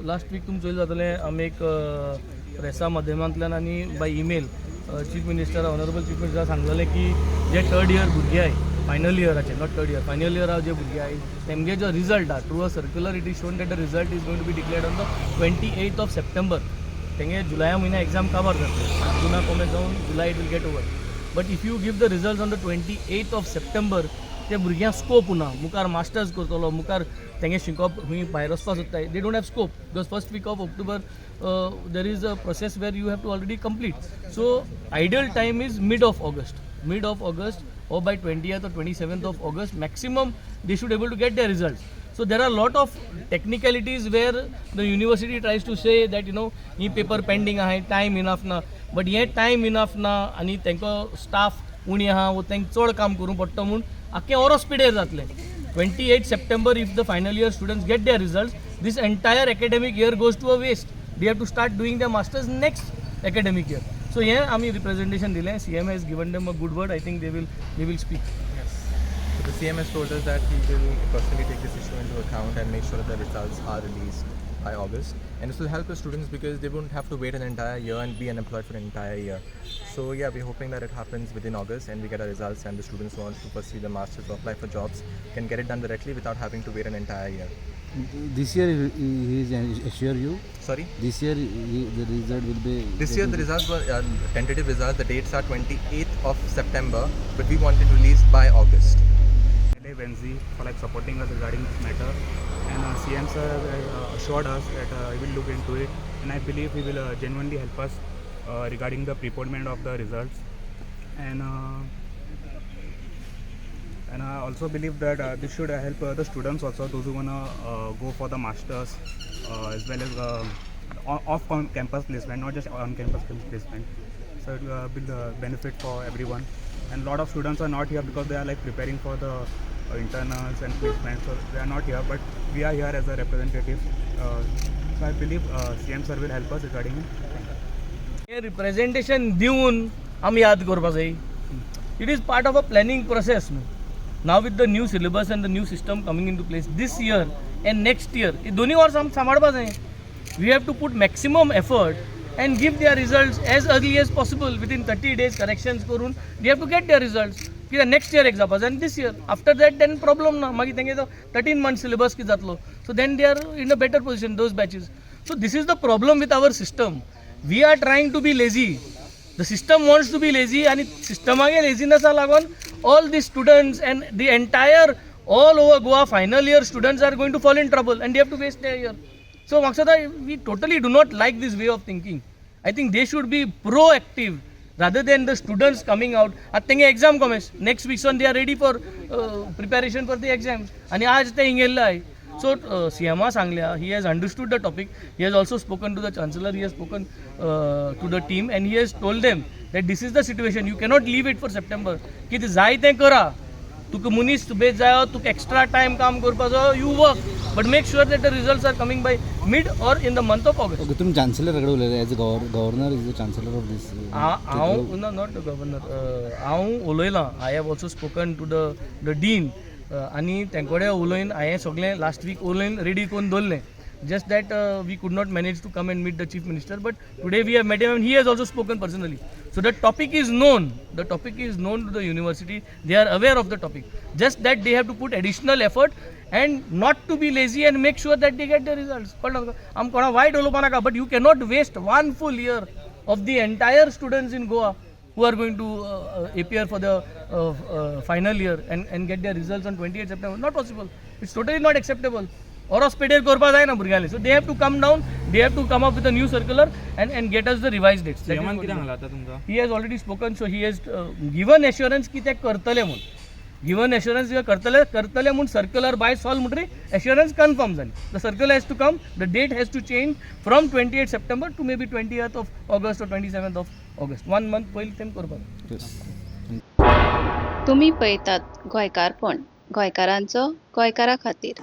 Last week तुमचें जातलें आमी एक प्रेसा माध्यमांतल्यान आनी by email chief minister honourable chief minister सांगलेलें की जे थर्ड इयर भुरगे आहाय फायनल इयराचे नॉट थर्ड इयर फायनल इयरा जे भुरगे आहाय तेमगे जो रिजल्ट आहा through a circular it is shown that the result is going to be declared on the 28th of September. तेंगे जुलाया म्हयन्या एग्जाम काबार जातले जुना कोमे जावन July it will get over but if you give the result on the 28th of September ते भुरग्यांक scope उरना मुखार मास्टर्स करतलो मुखार तेंगे शिकप खूंय भायर वचपा सोदताय they don't have scope because first week of October there is a process where you have to already complete so ideal time is mid of August or by 20th or 27th of August maximum they should able to get their results. So there are a lot of technicalities where the university tries to say that he paper pending ahay time enough na but ye time enough na ani tenko staff uni aha wo tenk chod काम करू पडटा म्हूण आख्खे ओरो स्पिडेर जातले 28 September if the final year students get their results this entire academic year goes to a waste. They have to start doing their masters next academic year. So yeah, आम्ही representation दिले. CM has given them a good word. I think they will speak. Yes. So the CM has told us that he will personally take this issue into account and make sure that the results are released by August. And this will help the students because they won't have to wait an entire year and be unemployed for an entire year. So yeah, we're hoping that it happens within August and we get our results and the students who want to pursue the masters or apply for jobs can get it done directly without having to wait an entire year. This year he assure you? Sorry? This year the result will be... This year the results were tentative results. The dates are 28th of September, but we want it released by August. MLA Venzy for supporting us regarding this matter, and CM sir assured us that he will look into it, and I believe he will genuinely help us regarding the preponement of the results, and I also believe that this should help the students also, those who wanna go for the masters as well as off-campus placement, not just on-campus placement. So it will be the benefit for everyone. And a lot of students are not here because they are preparing for the internals and placement, so they are not here. But we are here as a representative. So I believe CM sir will help us regarding it. Hey representation दिवन आमी याद करपा जाय. It is part of a planning process. Now with the new syllabus and the new system coming into place this year and next year, हे दोन्ही वर्ष आम सांबाळपा जाय. We have to put maximum effort and give their results as early as possible within 30 days corrections करून they have to get their results. कित्याक next year exam and this year after that then problem ना मागीर तेंगे 13 months syllabus की जातलो. So then they are in a better position those batches. So this is the problem with our system. We are trying to be lazy. The system wants to be lazy and system age laziness लागून all the students and the entire all over Goa final year students are going to fall in trouble and they have to waste their year. So Maksada, we totally do not like this way of thinking. I think they should be proactive rather than the students coming out. At exam comes next week, so they are ready for preparation for the exams. And आज ते इंगेल्ला आहे. So CM सांगल्या, he has understood the topic. He has also spoken to the chancellor. He has spoken to the team and he has told them that this is the situation. You cannot leave it for September. कि ते जाय ते करा. तुका मुनीस beige जायो, तुका extra time काम करपाचो. You work, but make sure that the results are coming by mid or in the month of August. Okay, तुम chancellor कड़े उलयले as a governor is the chancellor of this. No, not the governor. हांव उलयलां. I have also spoken to the dean. आनी तेंकोडे उलयन हांवें सगळें last week उलयन ready करून दवरलें. Just that we could not manage to come and meet the chief minister, but today we have met him and he has also spoken personally. So the topic is known. The topic is known to the university. They are aware of the topic. Just that they have to put additional effort and not to be lazy and make sure that they get the results. I'm gonna white olopanaka, but you cannot waste one full year of the entire students in Goa who are going to appear for the final year and get their results on 28 September. Not possible. It's totally not acceptable. Or speeder korpa jay na burgale. So they have to come down. They have to come up with a new circular and get us the revised dates. He has already spoken. So he has given assurance ki te kartale mun. Given assurance you kartale mun circular by sol mutri assurance confirm zali. The circular has to come. The date has to change from 28 September to maybe 20th of August or 27th of August. 1 month पहिले तेम करपाक. Yes. तुम्ही पळयतात गोंयकारपण, गोंयकारांचो गोंयकारा खातीर.